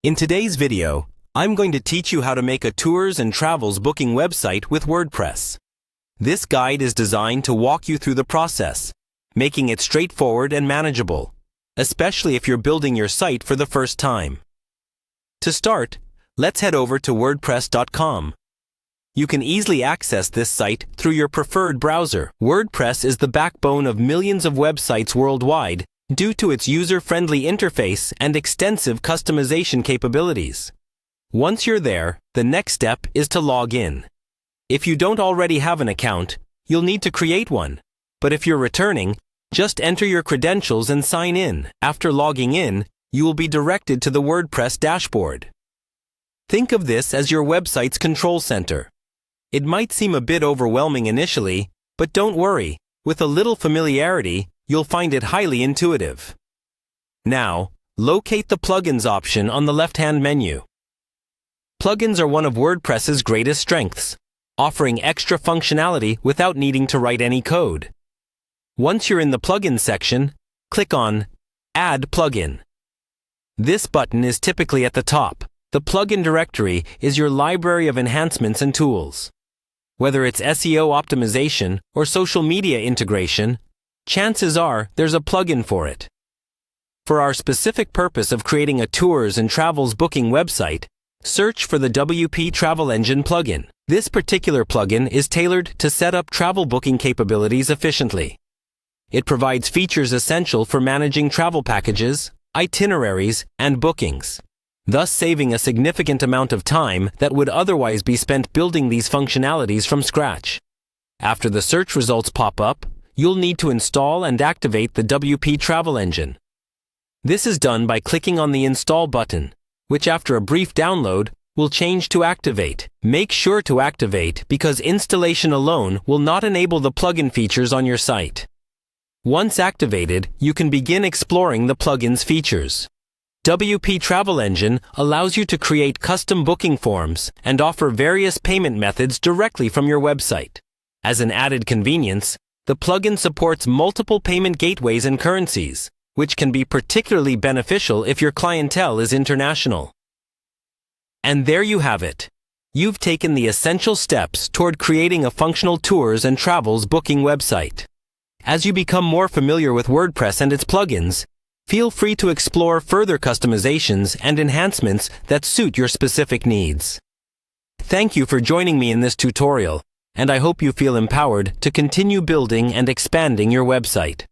In today's video, I'm going to teach you how to make a tours and travels booking website with WordPress. This guide is designed to walk you through the process, making it straightforward and manageable, especially if you're building your site for the first time. To start, let's head over to wordpress.com. You can easily access this site through your preferred browser. WordPress is the backbone of millions of websites worldwide due to its user-friendly interface and extensive customization capabilities. Once you're there, the next step is to log in. If you don't already have an account, you'll need to create one. But if you're returning, just enter your credentials and sign in. After logging in, you will be directed to the WordPress dashboard. Think of this as your website's control center. It might seem a bit overwhelming initially, but don't worry. With a little familiarity, you'll find it highly intuitive. Now, locate the Plugins option on the left-hand menu. Plugins are one of WordPress's greatest strengths, offering extra functionality without needing to write any code. Once you're in the Plugins section, click on Add Plugin. This button is typically at the top. The plugin directory is your library of enhancements and tools. Whether it's SEO optimization or social media integration, chances are there's a plugin for it. For our specific purpose of creating a tours and travels booking website, search for the WP Travel Engine plugin. This particular plugin is tailored to set up travel booking capabilities efficiently. It provides features essential for managing travel packages, itineraries, and bookings, thus saving a significant amount of time that would otherwise be spent building these functionalities from scratch. After the search results pop up, you'll need to install and activate the WP Travel Engine. This is done by clicking on the Install button, which after a brief download will change to Activate. Make sure to activate because installation alone will not enable the plugin features on your site. Once activated, you can begin exploring the plugin's features. WP Travel Engine allows you to create custom booking forms and offer various payment methods directly from your website. As an added convenience, the plugin supports multiple payment gateways and currencies, which can be particularly beneficial if your clientele is international. And there you have it. You've taken the essential steps toward creating a functional tours and travels booking website. As you become more familiar with WordPress and its plugins, feel free to explore further customizations and enhancements that suit your specific needs. Thank you for joining me in this tutorial, and I hope you feel empowered to continue building and expanding your website.